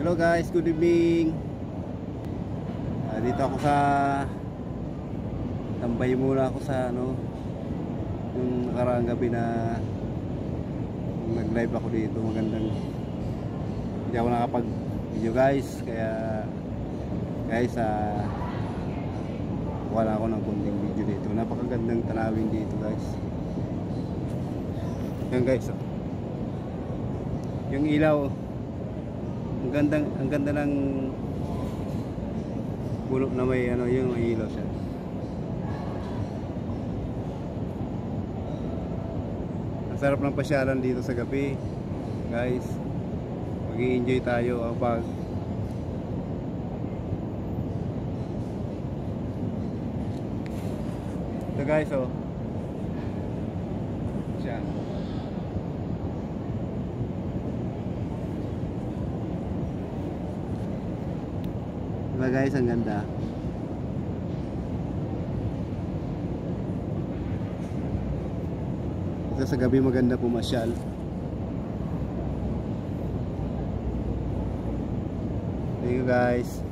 Hello guys, good evening. Dito ako sa tambay muna ako sa yung nakaraang gabi na nag-live ako dito. Magandang hindi ako nakapag video guys, kaya guys wala ako ng konting video dito. Napakagandang tanawin dito guys. Yan guys, yung ilaw, ang ganda ng bulok na may yung ilaw siya. Ang sarap ng pasyalan dito sa gabi guys. Mag-i-enjoy tayo kapag ito guys, siya. Diba guys, ang ganda. Ito sa gabi maganda pumasyal. Thank you guys.